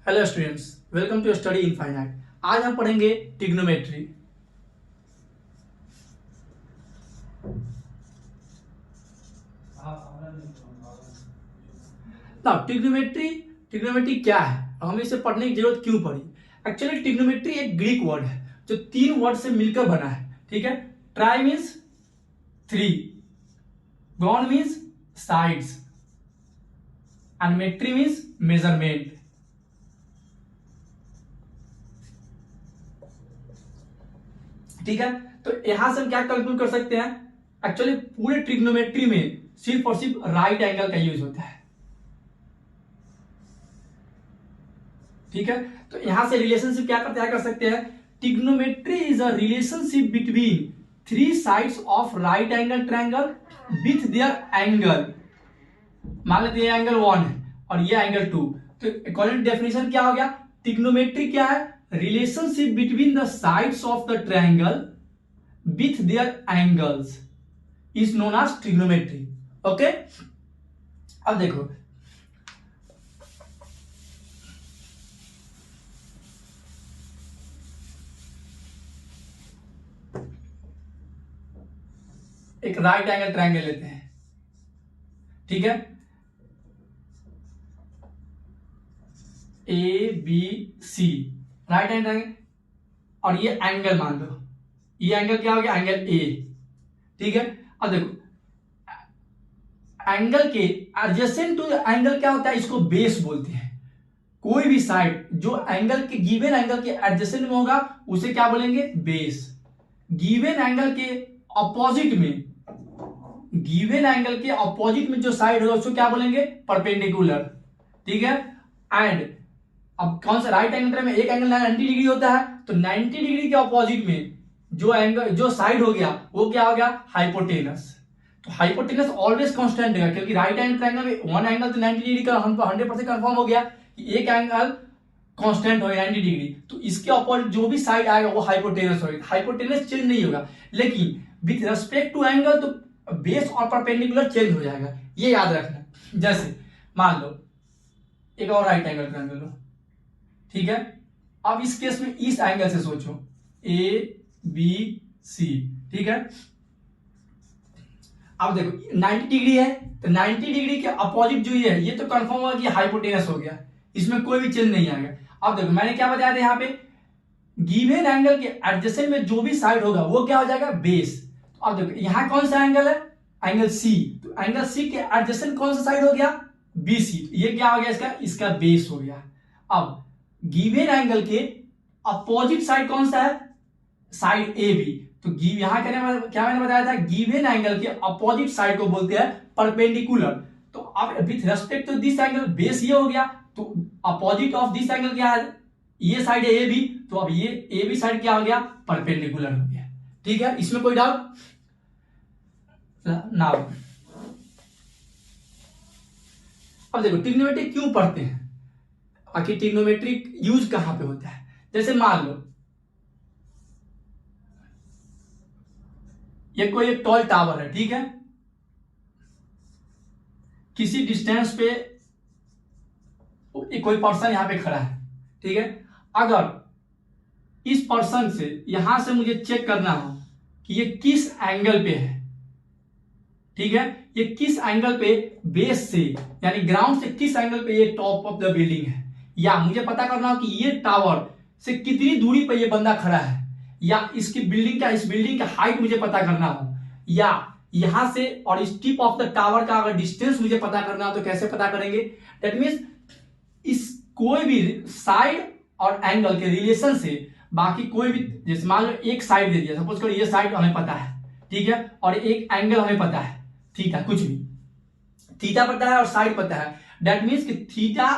Hello students, welcome to Study Infinite. आज हम पढ़ेंगे ट्रिग्नोमेट्री। ना ट्रिग्नोमेट्री क्या है और हमें इसे पढ़ने की जरूरत क्यों पड़ी? एक्चुअली ट्रिग्नोमेट्री एक ग्रीक वर्ड है जो 3 वर्ड से मिलकर बना है। ठीक है, tri means 3, gon means sides and metry means measurement. ठीक है, तो यहां से हम क्या कैलकुलेट कर सकते हैं? एक्चुअली पूरे ट्रिग्नोमेट्री में सिर्फ और सिर्फ राइट एंगल का यूज होता है। ठीक है, तो यहां से रिलेशनशिप क्या कर सकते हैं? Trigonometry is a relationship between 3 sides of right angle triangle with there angle. मान लेते हैं एंगल 1 है और ये एंगल 2, तो अकॉर्डिंग डेफिनेशन क्या हो गया? ट्रिग्नोमेट्री क्या है? Relationship between the sides of the triangle with their angles is known as trigonometry. Okay, अब देखो एक राइट एंगल ट्रायंगल लेते हैं। ठीक है, A B C right angle triangle, और ये एंगल मान लो, ये एंगल क्या हो गया? Angle A. ठीक है, अब देखो एंगल के एडजेसेंट टू एंगल क्या होता है? इसको बेस बोलते हैं। कोई भी साइड जो एंगल के गिवन एंगल के एडजेसेंट में होगा उसे क्या बोलेंगे? बेस। गिवन एंगल के ऑपोजिट में, गिवन एंगल के ऑपोजिट में जो साइड होगा उसको क्या बोलेंगे? परपेंडिकुलर। ठीक है, एंड अब कौन सा राइट एंगल में एक एंगल 90 डिग्री होता है, तो 90 डिग्री के ऑपोजिट में जो एंगल जो साइड हो गया वो क्या हो गया? हाइपोटेनस। तो हाइपोटेनस ऑलवेज कांस्टेंट है, क्योंकि राइट एंगल ट्रायंगल में वन एंगल तो 90 डिग्री का 100% कंफर्म हो गया कि एक एंगल कांस्टेंट होगा 90 डिग्री, तो इसके अपोजिट जो भी साइड आएगा वो हाइपोटेनस होगा। हाइपोटेनस चेंज नहीं होगा, लेकिन विथ रेस्पेक्ट टू एंगल तो बेस और परपेंडिकुलर चेंज हो जाएगा, ये याद रखना। जैसे मान लो एक और राइट एंगल ट्रायंगल लो। ठीक है, अब इस केस में इस एंगल से सोचो, ए बी सी। ठीक है, अब देखो 90 डिग्री है, तो 90 डिग्री के अपोजिट जो ये है ये तो कंफर्म होगा कि हाइपोटेनस हो गया, इसमें कोई भी चेंज नहीं आएगा। अब देखो मैंने क्या बताया था यहाँ पे? गिवन एंगल के एडजेसेंट में जो भी साइड होगा वो क्या हो जाएगा? बेस। तो अब देखो यहाँ कौन सा एंगल है? Angle C. तो एंगल सी के एडजेसेंट कौन सा साइड हो गया? B C. ये क्या हो गया? इसका बेस हो गया। अब गिवन एंगल के अपोजिट साइड कौन सा है? Side A B. तो यहां क्या मैंने बताया था? गिवन एंगल के अपोजिट साइड को बोलते हैं परपेंडिकुलर। तो अब with respect to this angle base ये हो गया, तो अपोजिट ऑफ दिस एंगल क्या है? ये साइड है ए बी, तो अब ये ए बी साइड क्या हो गया? परपेंडिकुलर हो गया। ठीक है, इसमें कोई डाउट ना? अब देखो ट्रिग्नोमेट्री क्यों पढ़ते हैं, आखिर ट्रिग्नोमेट्री यूज कहां पे होता है? जैसे मान लो ये कोई एक टॉल टावर है। ठीक है, किसी डिस्टेंस पे कोई पर्सन यहां पे खड़ा है। ठीक है, अगर इस पर्सन से यहां से मुझे चेक करना हो कि ये किस एंगल पे है, ठीक है, ये किस एंगल पे बेस से यानी ग्राउंड से किस एंगल पे ये टॉप ऑफ द बिल्डिंग है, या मुझे पता करना हो कि ये टावर से कितनी दूरी पे ये बंदा खड़ा है, या इसकी बिल्डिंग का, इस बिल्डिंग का हाइट मुझे पता करना हो, या यहां से और इस टिप ऑफ द टावर का अगर डिस्टेंस मुझे पता करना हो तो कैसे पता करेंगे? दैट मींस इस कोई भी साइड और एंगल के रिलेशन से बाकी कोई भी, जैसे मान लो एक साइड दे दिया, सपोज करो ये साइड हमें पता है। ठीक है, और एक एंगल हमें पता है, थीटा, कुछ भी थीटा पता है और साइड पता है। दैट मींस कि थीटा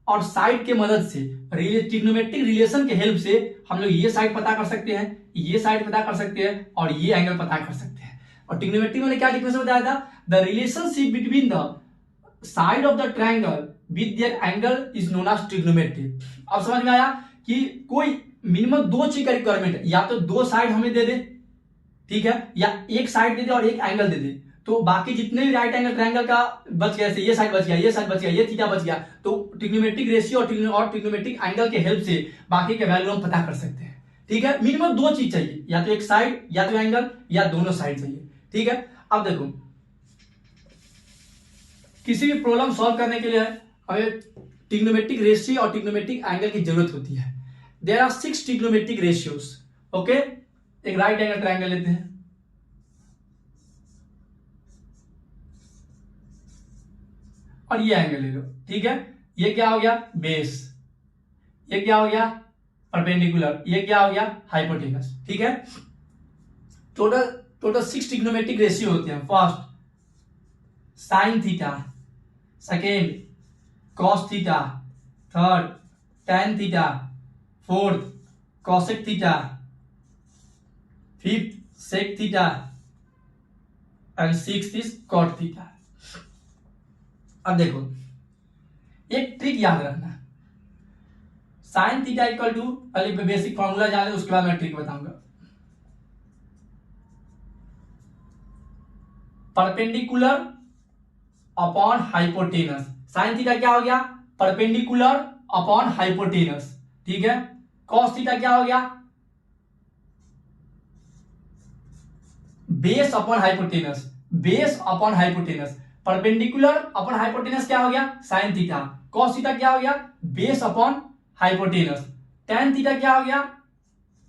और साइड के मदद से ट्रिग्नोमेट्रिक रिलेशन के हेल्प से हम लोग ये साइड पता कर सकते हैं, ये साइड पता कर सकते हैं और ये एंगल पता कर सकते हैं। और ट्रिग्नोमेट्री में क्या डिफरेंस बताया था? The relationship between the side of the triangle with their angle is known as trigonometry. अब समझ में आया कि कोई मिनिमम 2 चीज का रिक्वायरमेंट है, या तो 2 साइड हमें दे दे, ठीक है, या एक साइड दे दे और एक एंगल दे दे। तो बाकी जितने भी राइट एंगल ट्रायंगल का बच गया, ये साइड बच गया, ये साइड बच गया, ये थीटा बच गया, तो ट्रिग्नोमेट्रिक रेशियो और ट्रिग्नोमेट्रिक एंगल के हेल्प से बाकी के वैल्यू हम पता कर सकते हैं। ठीक है, मिनिमम 2 चीज चाहिए, या तो एक साइड, या तो एंगल, या दोनों साइड चाहिए। ठीक है, अब देखो किसी भी प्रॉब्लम सॉल्व करने के लिए हमें ट्रिग्नोमेट्रिक रेशियो और ट्रिग्नोमेट्रिक एंगल की जरूरत होती है। There are 6 trigonometric ratios. Okay, एक राइट एंगल ट्रायंगल लेते हैं, और ये एंगल ले लो। ठीक है, ये क्या हो गया, बेस, ये क्या हो गया, परपेंडिकुलर, ये क्या हो गया, हाइपोटेनस। ठीक है, टोटल 6 ट्रिग्नोमेट्रिक रेशियो होते हैं। First sine theta, second cos theta, third tan theta, fourth cosec theta, fifth sec theta, and sixth is cot theta. अब देखो एक ट्रिक याद रखना, साइन थीटा इक्वल टू, पहले बेसिक फॉर्मूला जान ले, उसके बाद मैं ट्रिक बताऊंगा। Perpendicular upon hypotenuse, sine theta क्या हो गया, परपेंडिकुलर अपॉन हाइपोटेनस। ठीक है, कॉस थीटा क्या हो गया, base upon hypotenuse, base upon hypotenuse. Perpendicular upon hypotenuse क्या हो गया, साइन थीटा। कॉस थीटा क्या हो गया, base upon hypotenuse. Tan theta क्या हो गया,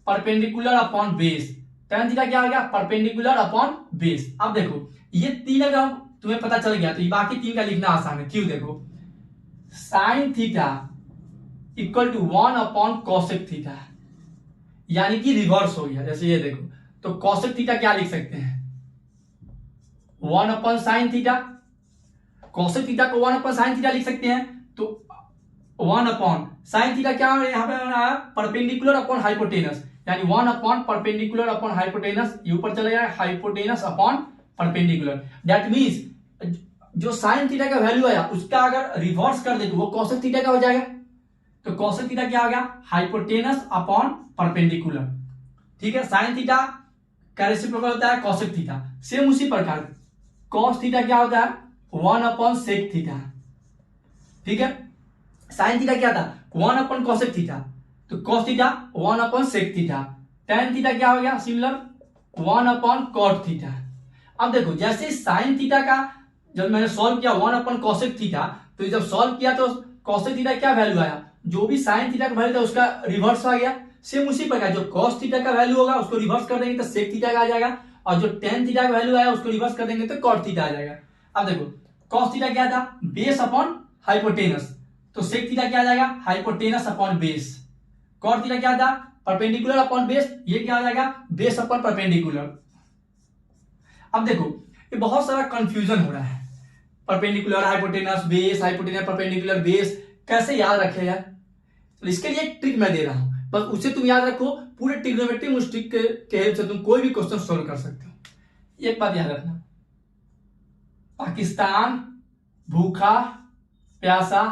perpendicular upon base. Tan theta क्या हो गया, परपेंडिकुलर अपॉन बेस। अब देखो ये 3 अगर तुम्हें पता चल गया तो ये बाकी 3 का लिखना आसान है। क्यों, देखो sine theta equal to 1 upon cosec theta, यानी कि रिवर्स हो गया। जैसे ये देखो, तो कॉसेक थीटा क्या लिख सकते हैं, 1 upon sine theta. Cosec theta को 1 अपॉन साइन थीटा लिख सकते हैं, तो 1 अपॉन साइन थीटा क्या है, यहां पे बनाया परपेंडिकुलर अपॉन हाइपोटेनस, यानी 1 अपॉन परपेंडिकुलर अपॉन हाइपोटेनस, ये ऊपर चला जाएगा hypotenuse upon perpendicular. That means जो साइन थीटा का वैल्यू आया उसका अगर रिवर्स कर दे तो वो कॉसेक थीटा का हो जाएगा। तो कॉसेक थीटा क्या हो गया, हाइपोटेनस अपॉन परपेंडिकुलर। ठीक है, साइन थीटा का रेसिप्रोकल होता है कॉसेक थीटा। सेम उसी प्रकार कॉस थीटा क्या होता है, 1 अपॉन सेक थीटा। ठीक है, साइन थीटा क्या था, 1 अपॉन कॉसेक थीटा, तो cos theta 1 upon sec theta. Tan theta क्या हो गया, सिमिलर 1 अपॉन कॉट थीटा। अब देखो जैसे साइन थीटा का जब मैंने सॉल्व किया 1 अपॉन कॉसेक थीटा, तो जब सॉल्व किया तो कॉसेक थीटा क्या वैल्यू आया, जो भी साइन थीटा का वैल्यू था उसका रिवर्स आ गया। सेम उसी प्रकार जो कॉस थीटा का वैल्यू होगा उसको रिवर्स कर देंगे तो सेक थीटा का आ जाएगा, और जो टेन थीटा का वैल्यू आया उसको रिवर्स कर देंगे तो कॉट थीटा आ जाएगा। अब देखो कॉस थीटा क्या था, बेस अपॉन हाइपोटेनस, तो सेक थीटा क्या आ जाएगा, hypotenuse upon base. Cot theta क्या था, परपेंडिकुलर अपॉन बेस, ये क्या आ जाएगा, बेस अपॉन परपेंडिकुलर। अब देखो ये बहुत सारा कंफ्यूजन हो रहा है, perpendicular hypotenuse base, hypotenuse perpendicular base, कैसे याद रखे यार। तो इसके लिए एक ट्रिक मैं दे रहा हूं, बस उसे तुम याद रखो, पूरे ट्रिग्नोमेट्री उस ट्रिक के हेल्प से तुम कोई भी क्वेश्चन सोल्व कर सकते हो। एक बात याद रखना, पाकिस्तान भूखा प्यासा,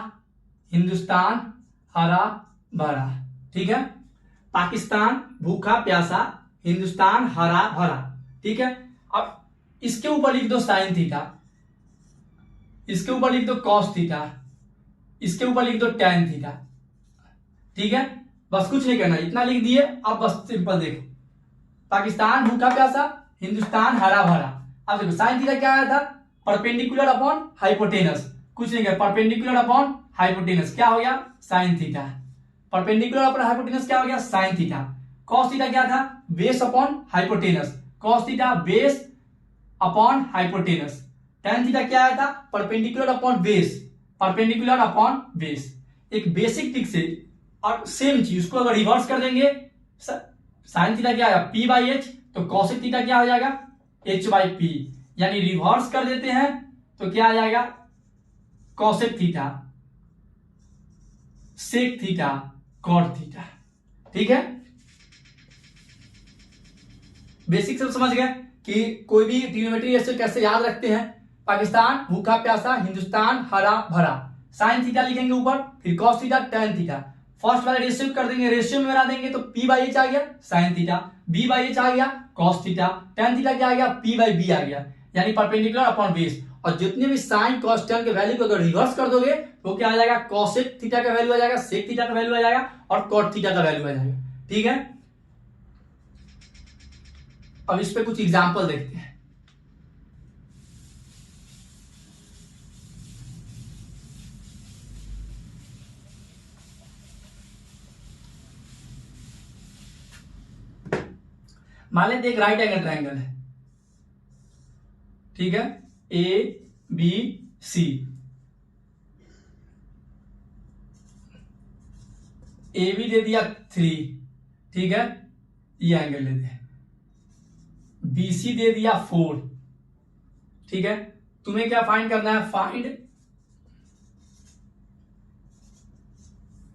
हिंदुस्तान हरा भरा। ठीक है, पाकिस्तान भूखा प्यासा, हिंदुस्तान हरा भरा। ठीक है, अब इसके ऊपर लिख दो साइन थीटा, इसके ऊपर लिख दो कॉस थीटा, इसके ऊपर लिख दो टैन थीटा। ठीक है, बस कुछ नहीं करना, इतना लिख दिए। अब बस सिंपल देखो, पाकिस्तान भूखा प्यासा, हिंदुस्तान हरा भरा। अब देखो साइन थीटा क्या आया था, परपेंडिकुलर अपॉन हाइपोटेनस, कुछ नहीं किया, परपेंडिकुलर अपॉन हाइपोटेनस क्या हो गया, sine theta. Perpendicular upon hypotenuse क्या हो गया, साइन थीटा। कॉस थीटा क्या था, base upon hypotenuse, cos theta base upon hypotenuse. Tan theta क्या आया था, perpendicular upon base, perpendicular upon base. एक बेसिक ट्रिक से, और सेम चीज उसको अगर रिवर्स कर देंगे, साइन थीटा क्या आया, पी बाई एच, तो कॉसेक थीटा क्या हो जाएगा, एच बाई पी, यानी रिवर्स कर देते हैं तो क्या आ जाएगा, cosec theta sec theta cot theta. ठीक है, बेसिक सब समझ गए कि कोई भी ट्रिग्नोमेट्री रेशियो कैसे याद रखते हैं। पाकिस्तान भूखा प्यासा, हिंदुस्तान हरा भरा, साइन थीटा लिखेंगे ऊपर, फिर cos theta tan theta. First वाले रेशियो कर देंगे, रेशियो में बना देंगे तो पी बाई एच आ गया sine theta, b by h आ गया कॉस थीटा, टैन थीटा क्या आ गया, पी बाई बी आ गया। यानी परपेंडिकुलर अपॉन बेस। और जितने भी साइन कॉस टैन के वैल्यू को अगर रिवर्स कर दोगे तो क्या आ जाएगा, कॉसेक थीटा का वैल्यू आ जाएगा, सेक थीटा का वैल्यू आ जाएगा और कॉट थीटा का वैल्यू आ जाएगा। ठीक है, अब इस पे कुछ एग्जांपल देखते हैं। मान लेते एक राइट एंगल ट्रायंगल है, ठीक है, A B C, A B दे दिया 3, ठीक है, ये एंगल लेते हैं, बी सी दे दिया 4, ठीक है। तुम्हें क्या फाइंड करना है, find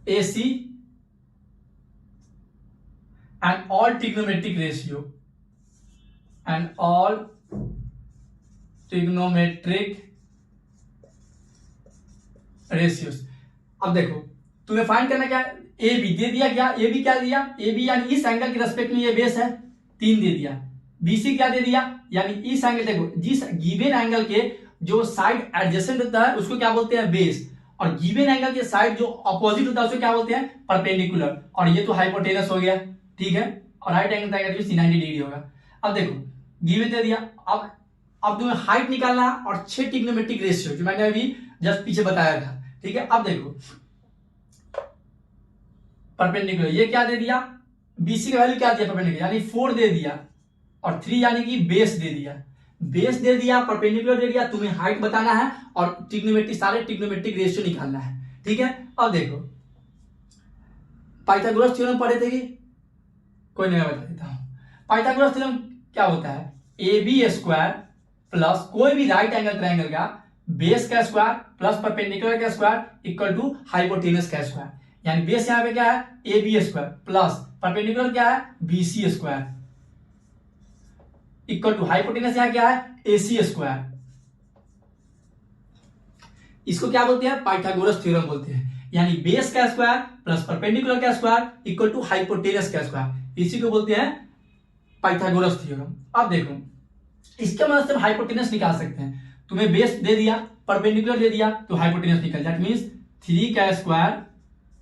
A C and all trigonometric ratio and all trigonometric ratios। अब देखो तुम्हें फाइंड करना क्या है, ए बी दे दिया, क्या ए बी क्या दिया, ए बी यानी इस एंगल के रेस्पेक्ट में ये बेस है 3 दे दिया, बी सी क्या दे दिया, यानी इस एंगल, देखो जिस गिवन एंगल के जो साइड एडजेसेंट होता है उसको क्या बोलते हैं, बेस, और गिवन एंगल के साइड जो अपोजिट होता है उसको क्या बोलते हैं, परपेंडिकुलर। और ये तो हाइपोटेनस हो गया, ठीक है, और राइट एंगल ट्रायंगल भी 90 डिग्री होगा। अब देखो गिवन दे दिया, अब तुम्हें हाइट निकालना है और 6 ट्रिग्नोमेट्रिक रेशियो जो मैंने अभी जस्ट पीछे बताया था, ठीक है। अब देखो परपेंडिकुलर ये क्या दे दिया, बीसी का वैल्यू क्या दिया परपेंडिकुलर, यानी 4 दे दिया, और 3 यानी कि बेस दे दिया, बेस दे दिया, परपेंडिकुलर दे दिया, तुम्हें हाइट बताना है और ट्रिग्नोमेट्रिक सारे ट्रिग्नोमेट्रिक रेशियो निकालना है, ठीक है। अब देखो पाइथागोरस थ्योरम पढ़े थे कि कोई नहीं, मैं बता देता हूं। पाइथागोरस थ्योरम क्या होता है, ए बी स्क्वायर प्लस कोई भी राइट एंगल ट्रायंगल का बेस का स्क्वायर प्लस परपेंडिकुलर का स्क्वायर इक्वल टू हाइपोटेनस का स्क्वायर। यानी बेस यहां पे क्या है, A B square plus perpendicular क्या है, B C square equal to hypotenuse यहां क्या है, ए सी स्क्वायर। इसको क्या बोलते हैं, पाइथागोरस थ्योरम बोलते हैं। यानी बेस का स्क्वायर प्लस परपेंडिकुलर का स्क्वायर इक्वल टू हाइपोटेनस का स्क्वायर, इसी को बोलते हैं पाइथागोरस थ्योरम। अब देखो इसके मदद से हम हाइपोटेनस निकाल सकते हैं। तुम्हें बेस दे दिया, परपेंडिकुलर दे दिया, तो हाइपोटेनस निकल, दैट मींस 3 का स्क्वायर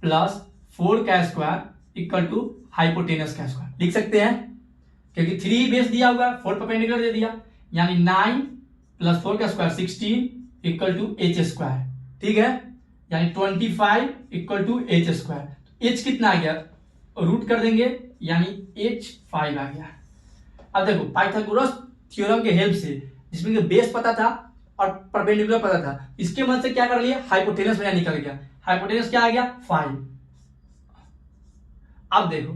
प्लस 4 का स्क्वायर इक्वल टू हाइपोटेनस का स्क्वायर लिख सकते हैं, क्योंकि 3 बेस दिया हुआ, 4 परपेंडिकुलर दे दिया, यानी 9 प्लस 4 का square 16 equal to H square, ठीक है, यानी 25 equal to H square. H कितना आ गया, रूट कर देंगे, यानी h5 आ गया। अब देखो पाइथागोरस थ्योरम के हेल्प से, जिसमें कि बेस पता था और परपेंडिकुलर पता था, इसके मदद से क्या कर लिया, हाइपोटेनस मेरा निकल गया। हाइपोटेनस क्या आ गया, 5। अब देखो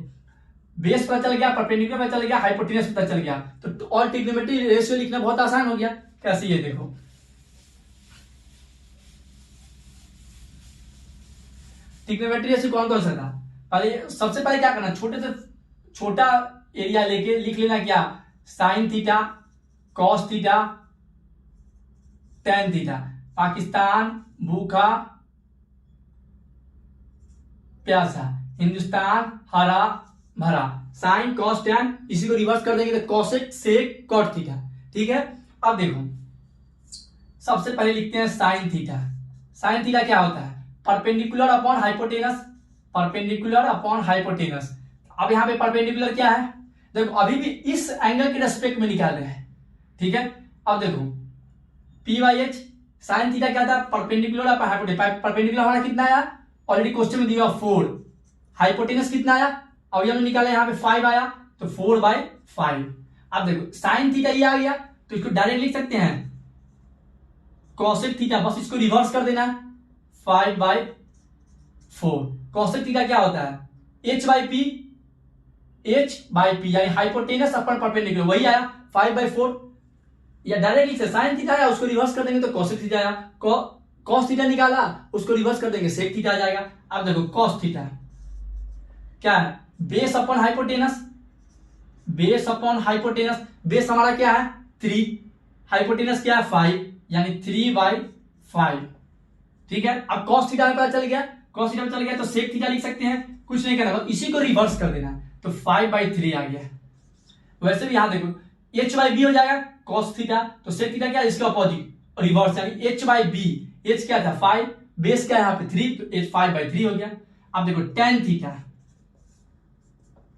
बेस पता चल गया, परपेंडिकुलर पता चल गया, हाइपोटेनस पता चल गया, तो ऑल ट्रिग्नोमेट्रिक रेशियो लिखना बहुत आसान हो गया। कैसे, ये देखो ट्रिग्नोमेट्री रेशियो कौन कौन सा था, पहले सबसे पहले क्या करना, छोटे से छोटा एरिया लेके लिख लेना, क्या, sine theta cos theta tan theta. Pakistan भूखा प्यासा, हिंदुस्तान हरा भरा, साइन कॉस टेन, इसी को रिवर्स कर देंगे तो कॉसेक सेक कॉट थीटा, ठीक है। अब देखो सबसे पहले लिखते हैं साइन थीटा। साइन थीटा क्या होता है, perpendicular upon hypotenuse, perpendicular upon hypotenuse. अब यहां पे परपेंडिकुलर क्या है, देखो अभी भी इस एंगल के रेस्पेक्ट में निकाल रहे हैं, ठीक है। अब देखो P by H, sign theta क्या था, परपेंडिकुलर अपॉन हाइपोटेनस। परपेंडिकुलर हमारा कितना आया, ऑलरेडी क्वेश्चन में दिया 4, हाइपोटेनस कितना आया, और हमने निकाला यहाँ पे 5 आया, तो 4/5। अब देखो साइन थीटा ये आ गया, तो इसको डायरेक्ट लिख सकते हैं कॉसेक थीटा, बस इसको रिवर्स कर देना, 5/4। कॉसेक थीटा क्या होता है, h/p, h/p यानी हाइपोटेनस अपन परपेंडिकुलर, वही आया 5/4। या डायरेक्ट लिख सकते साइन थीटा आया, उसको रिवर्स कर देंगे तो कॉसेक थीटा आया, कॉस थीटा निकाला उसको रिवर्स कर देंगे सेक थीटा आ जाएगा। अब देखो कॉस थीटा क्या है, base upon hypotenuse, base upon hypotenuse, base हमारा क्या है 3, हाइपोटेनस क्या है 5, यानी 3/5, ठीक है। अब cos थीटा में पता चल गया, cos थीटा में चल गया तो sec थीटा लिख सकते हैं, कुछ नहीं करना, बस इसी को रिवर्स कर देना, तो 5/3 आ गया। वैसे भी यहां देखो h/b हो जाएगा, cos थीटा, तो sec थीटा क्या है इसके अपोजिट रिवर्स, यानी h बाई बी, h क्या था 5, बेस क्या है यहाँ पे 3, तो h 5/3 हो गया। अब देखो tan theta,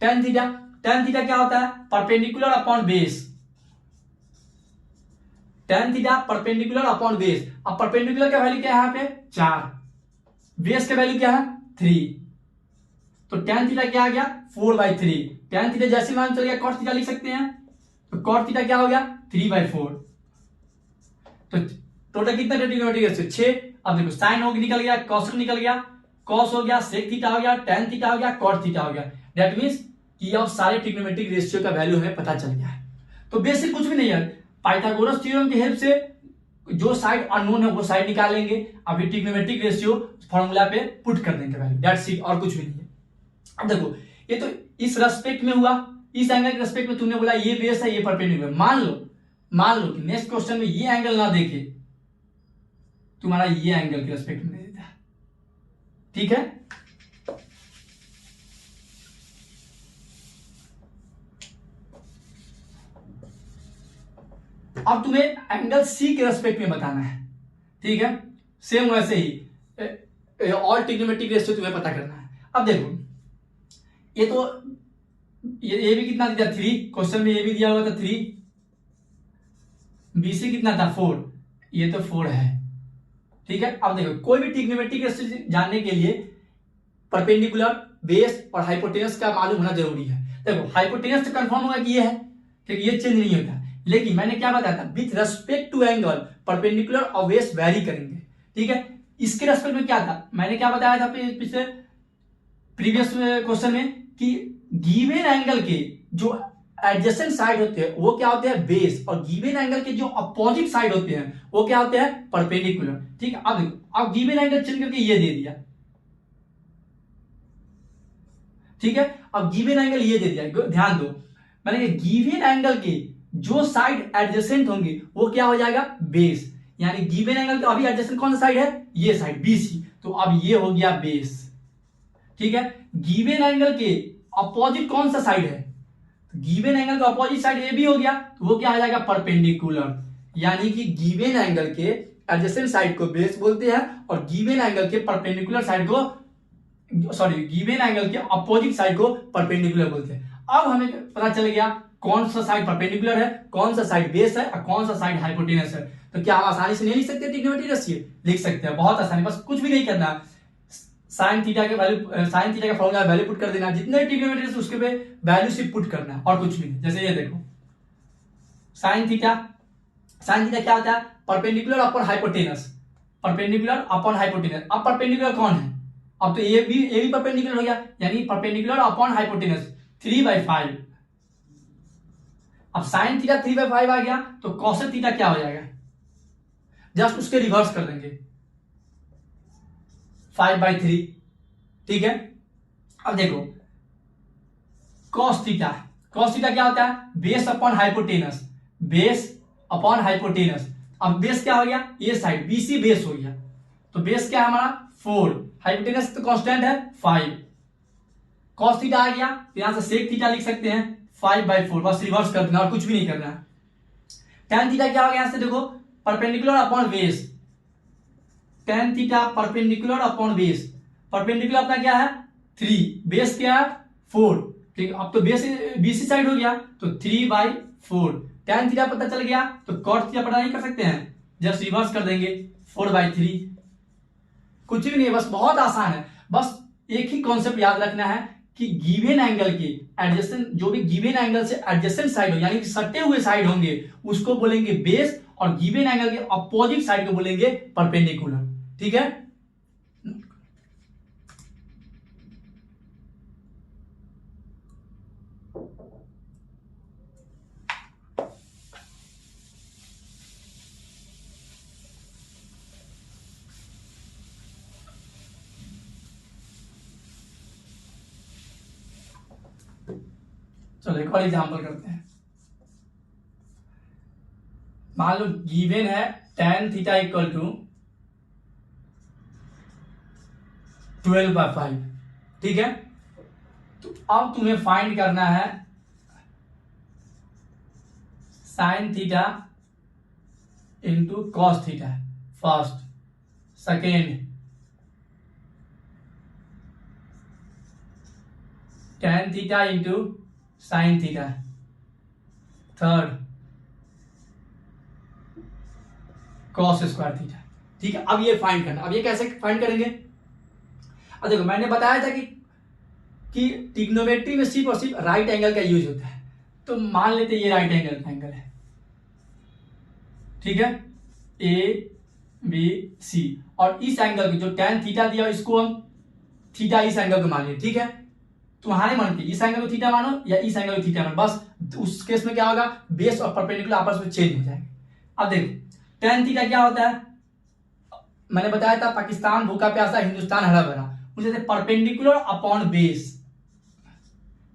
tan theta, tan theta क्या होता है perpendicular upon base, tan theta perpendicular upon base. अब परपेंडिकुलर का वैल्यू क्या है यहाँ पे 4, बेस का वैल्यू क्या है 3, तो tan थीटा क्या आ गया 4/3। tan थीटा जैसे मान चल गया cos थीटा लिख सकते हैं, तो cos थीटा क्या हो गया 3/4। तो टोटल कितना ट्रिग्नोमेट्रिक रेशियो 6। अब देखो साइन हो निकल गया, cos निकल गया, cos हो गया, sec थीटा हो गया, tan थीटा हो गया, cot थीटा हो गया। दैट मींस कि अब सारे ट्रिग्नोमेट्रिक रेशियो का वैल्यू हमें पता चल गया है। तो बेसिक कुछ भी नहीं है, पाइथागोरस थ्योरम की हेल्प से जो साइड अननोन है वो साइड निकालेंगे, अभी ट्रिग्नोमेट्रिक रेशियो फॉर्मूला पे पुट कर देंगे वैल्यू, दैट्स इट, और कुछ भी नहीं है। अब देखो ये तो इस रेस्पेक्ट में हुआ, इस एंगल के रेस्पेक्ट में तुमने बोला ये बेस है ये परपेंडिकुलर, मान लो कि नेक्स्ट क्वेश्चन में ये एंगल ना देखे, तुम्हारा ये एंगल के रेस्पेक्ट में देता है, ठीक है। अब तुम्हें एंगल सी के रेस्पेक्ट में बताना है, ठीक है। सेम वैसे ही ऑल ट्रिग्नोमेट्रिक रेशियो तुम्हें पता करना है। अब देखो ये तो ये भी कितना दिया 3, क्वेश्चन में ये भी दिया हुआ था 3, बीसी कितना था 4, ये तो 4 है, ठीक है। अब देखो कोई भी ट्रिग्नोमेट्रिक रेशियो जानने के लिए परपेंडिकुलर, बेस और हाइपोटेनस का मालूम होना जरूरी है। देखो हाइपोटेनस तो कंफर्म होगा कि ये है, ठीक, ये चेंज नहीं होता, लेकिन मैंने क्या बताया था with respect to angle perpendicular और बेस वैरी करेंगे, ठीक है। इसके रेस्पेक्ट में क्या था, मैंने क्या बताया था पिछले प्रीवियस क्वेश्चन में कि गिवन एंगल के जो एडजेसेंट साइड होते हैं वो क्या होते हैं बेस, और गिवन एंगल के जो अपोजिट साइड होते हैं वो क्या होते हैं परपेंडिकुलर, ठीक है। अब देखो अब गिवन एंगल चेंज करके ये दे दिया, ठीक है। अब गिवन एंगल ये दे दिया, ध्यान दो मैंने गिवन एंगल के जो साइड एडजेसेंट होंगे वो क्या हो जाएगा बेस, यानी गिवन एंगल का अभी एडजेसेंट कौन सा साइड है ये साइड बीसी, तो अब ये हो गया बेस, ठीक है। गिवन एंगल के अपोजिट कौन सा साइड है, गिवन एंगल का अपोजिट साइड ए बी हो गया, तो वो क्या आ जाएगा परपेंडिकुलर, यानी कि गिवन एंगल के एडजेसेंट साइड को बेस बोलते हैं और गिवन एंगल के परपेंडिकुलर साइड को गिवन एंगल के अपोजिट साइड को परपेंडिकुलर बोलते हैं। अब हमें पता चल गया कौन सा साइड परपेंडिकुलर है, कौन सा साइड बेस है और कौन सा साइड हाइपोटेनस है। तो क्या हम आसानी से नहीं लिख सकते ट्रिग्नोमेट्रिक रेशियो, लिख सकते हैं बहुत आसानी, बस कुछ भी नहीं करना, साइन थीटा के वैल्यू, साइन थीटा का फॉर्मूला वैल्यू पुट कर देना, जितने ट्रिग्नोमेट्री है उसके पे वैल्यू सिर्फ पुट करना है और कुछ भी नहीं। जैसे ये देखो साइन थीटा क्या होता है perpendicular upon hypotenuse, perpendicular upon hypotenuse. अब परपेंडिकुलर कौन है, अब तो ये भी परपेंडिकुलर हो गया, यानी परपेंडिकुलर अपॉन हाइपोटेनस 3/5। अब साइन थीटा 3/5 आ गया, तो कॉसेक थीटा क्या हो जाएगा, जस्ट उसके रिवर्स कर देंगे 5/3, ठीक है। अब देखो cos थीटा क्या होता है base upon hypotenuse, base upon hypotenuse. अब बेस क्या हो गया ये साइड बीसी बेस हो गया, तो बेस क्या है हमारा 4, हाइपोटेनस तो कांस्टेंट है 5, cos थीटा आ गया, तो यहां से sec थीटा लिख सकते हैं 5/4, बस रिवर्स कर देना और कुछ भी नहीं करना। tan थीटा क्या हो गया, यहां से देखो perpendicular upon base, tan theta perpendicular upon base, perpendicular अपना क्या है 3, बेस क्या है 4, ठीक। अब तो बेस बीसी साइड हो गया, तो 3/4, tan थीटा पता चल गया, तो cot थीटा पता नहीं कर सकते हैं, जस्ट रिवर्स कर देंगे 4/3, कुछ भी नहीं है, बस बहुत आसान है। बस एक ही कॉन्सेप्ट याद रखना है कि गिवन एंगल के एडजेसेंट, जो भी गिवन एंगल से एडजेसेंट साइड हो यानी कि सटे हुए साइड होंगे उसको बोलेंगे बेस, और गिवन एंगल के अपोजिट साइड को बोलेंगे परपेंडिकुलर, ठीक है। चलो एक और एग्जांपल करते हैं। मान लो गिवन है tan थीटा इक्वल टू 12/5, ठीक है। तो अब तुम्हें फाइंड करना है sine theta into cos theta, first, second tan theta into sine theta, third cos square theta. ठीक है, अब ये फाइंड करना। अब ये कैसे फाइंड करेंगे? अब देखो मैंने बताया था कि ट्रिग्नोमेट्री में सिर्फ और सिर्फ राइट एंगल का यूज होता है। तो मान लेते ये राइट एंगल का एंगल है, ठीक है, ए बी सी, और इस एंगल की जो tan थीटा दिया इसको हम थीटा इस एंगल को मान लिया। ठीक है, तुम्हारे मन पे इस एंगल को थीटा मानो या इस एंगल को थीटा मानो, बस उस केस में क्या होगा, बेस और परपेंडिकुलर आपस में चेंज हो जाएंगे। अब देखो tan थीटा क्या होता है, मैंने बताया था पाकिस्तान भूखा प्यासा हिंदुस्तान हरा भरा, मुझे परपेंडिकुलर अपॉन बेस।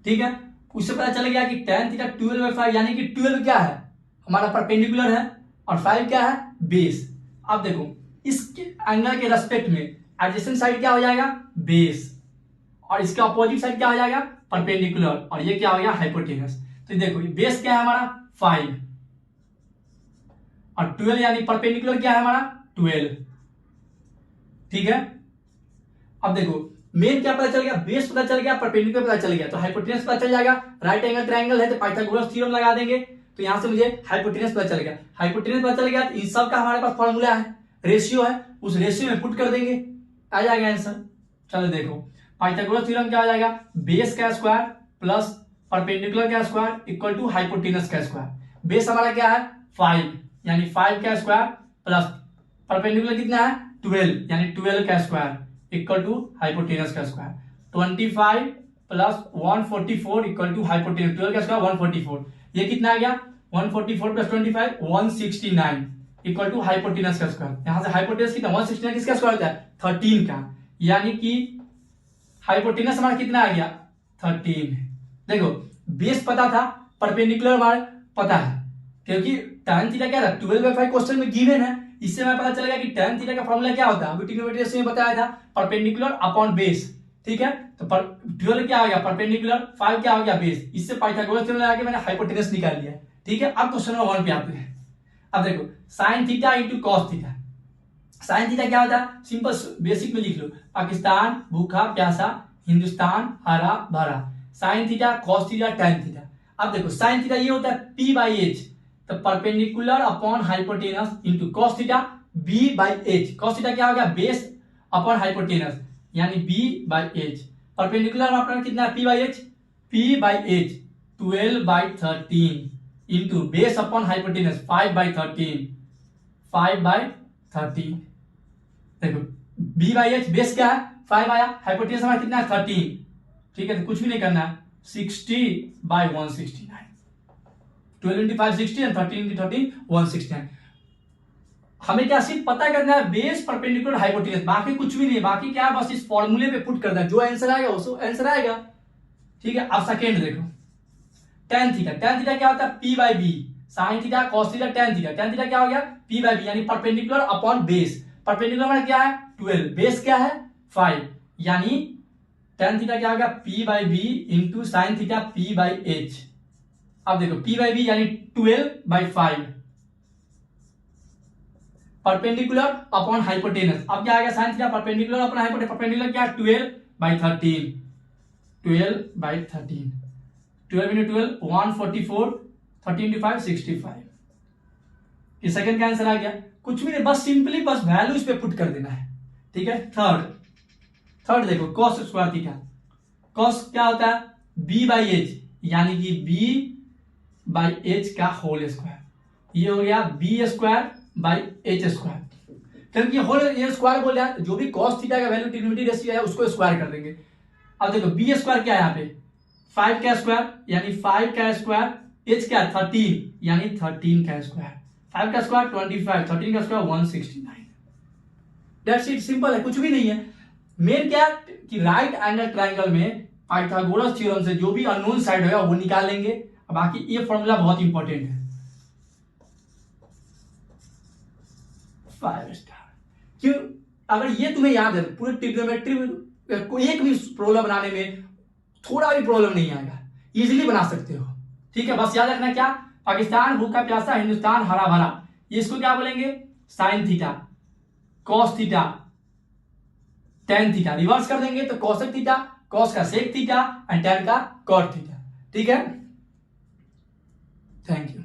ठीक है, उससे पता चल गया कि tan थीटा 12/5, यानी कि 12 क्या है, हमारा परपेंडिकुलर है, और 5 क्या है, बेस। अब देखो इस एंगल के रेस्पेक्ट में एडजेसेंट साइड क्या हो जाएगा, बेस, और इसका अपोजिट साइड क्या हो जाएगा, परपेंडिकुलर, और ये क्या हो गया, हाइपोटेनस। तो देखो बेस क्या है हमारा 5, और 12 यानी परपेंडिकुलर क्या है हमारा 12। ठीक है, अब देखो मेन क्या पता चल गया, बेस पता चल गया, परपेंडिकुलर पता चल गया, तो हाइपोटेनस पता चल जाएगा। राइट एंगल ट्रायंगल है तो पाइथागोरस थ्योरम लगा देंगे, तो यहां से मुझे हाइपोटेनस पता चल गया। हाइपोटेनस पता चल गया तो इन सब का हमारे पास फॉर्मूला है, रेशियो है, उस रेशियो में पुट कर देंगे, आ जाएगा आंसर। चलो देखो पाइथागोरस थ्योरम क्या हो जाएगा, बेस का स्क्वायर प्लस परपेंडिकुलर का स्क्वायर इक्वल टू हाइपोटेनस का स्क्वायर। बेस हमारा क्या है 5, यानी 5 का स्क्वायर प्लस परपेंडिकुलर कितना है 12, यानी 12 का स्क्वायर इक्वल टू हाइपोटेनस का square. 25 plus 144 equal to hypotenuse 12 का स्क्वायर 144, ये कितना आ गया 144 प्लस 25 169 इक्वल टू हाइपोटेनस का स्क्वायर। यहां से हाइपोटेनस कितना 169 किसका स्क्वायर होता है 13 का, यानी कि हाइपोटेनस हमारा कितना आ गया 13। देखो बेस पता था, परपेंडिकुलर हमारा पता है, क्योंकि tan थीटा क्या था 12/5 क्वेश्चन में गिवन है, इससे हमें पता चल गया कि tan थीटा का फॉर्मूला क्या होता है, अभी ट्रिग्नोमेट्री में बताया था परपेंडिकुलर अपॉन बेस। ठीक है, तो 12 क्या हो गया परपेंडिकुलर, 5 क्या हो गया बेस, इससे पाइथागोरस थ्योरम लगा के मैंने हाइपोटेनस निकाल लिया। ठीक है, अब क्वेश्चन नंबर 1 पे आते हैं। अब देखो sine theta into cos theta. Sign theta क्या होता है, सिंपल बेसिक में लिख लो, पाकिस्तान भूखा प्यासा हिंदुस्तान हरा भरा, sine theta cos theta tan theta. अब देखो साइन थीटा ये होता है p/h, तो perpendicular upon hypotenuse into cos theta b/h। Cos theta क्या हो गया बेस अपॉन हाइपोटेनस, यानी b/h। परपेंडिकुलर अपना कितना है p/h 12/13 into base upon hypotenuse 5/13 5/13। देखो b/h बेस क्या है 5 आया, हाइपोटेनस हमारा कितना है 13। ठीक है, तो कुछ भी नहीं करना है 60/169, 12 into 5 60 and 13 into 13 169। हमें क्या सिर्फ पता करना है बेस परपेंडिकुलर हाइपोटेनस, बाकी कुछ भी नहीं, बाकी क्या है बस इस फॉर्मूले पे पुट करना है, जो आंसर आएगा वो आंसर आएगा। ठीक है, अब सेकेंड देखो tan थीटा। tan थीटा क्या होता है p/b, sine theta cos theta tan theta. tan theta क्या हो गया p/b, यानी परपेंडिकुलर अपॉन बेस। परपेंडिकुलर हमारा क्या है 12, बेस क्या है 5, यानी tan थीटा क्या हो गया p/b into sine theta p/h। अब देखो p/b यानी 12/5 परपेंडिकुलर अपॉन हाइपोटेनस। अब क्या आ गया sine theta perpendicular upon hypotenuse, perpendicular क्या 12/13 12/13 12 into 12 144 13 into 5 65। ये सेकंड का आंसर आ गया, कुछ भी नहीं, बस सिंपली बस वैल्यू इस पे पुट कर देना है। ठीक है, थर्ड देखो cos स्क्वायर थीटा। cos क्या होता है b/h, यानी कि b/h का होल स्क्वायर, ये हो गया b²/h², क्योंकि होल ये स्क्वायर बोल रहा है, जो भी cos थीटा का वैल्यू ट्रिग्नोमेट्री रेशियो है उसको स्क्वायर कर देंगे। अब देखो b² क्या है यहाँ पे 5 का स्क्वायर, यानी 5 का स्क्वायर, h क्या 13, यानी 13 का स्क्वायर, 5 का स्क्वायर 25, 13 का स्क्वायर 169। दैट्स इट, सिंपल है, कुछ भी नहीं है। मेन क्या कि राइट एंगल ट्रायंगल में पाइथागोरस थ्योरम से जो भी अननोन साइड होगा वो निकाल लेंगे। बाकी ये फॉर्मूला बहुत इंपॉर्टेंट है, 5 स्टार। क्यों, अगर ये तुम्हें याद है पूरे ट्रिग्नोमेट्री में कोई एक भी प्रॉब्लम बनाने में थोड़ा भी प्रॉब्लम नहीं आएगा, इजीली बना सकते हो। ठीक है, बस याद रखना क्या पाकिस्तान भूखा प्यासा, हिंदुस्तान हरा भरा, ये इसको क्या बोलेंगे? Sine theta, cos theta, tan theta. Reverse कर देंगे तो कॉसेक थीटा, कॉस का सेक थीटा एंड टेन का कॉट थीटा। ठीक है, थैंक यू।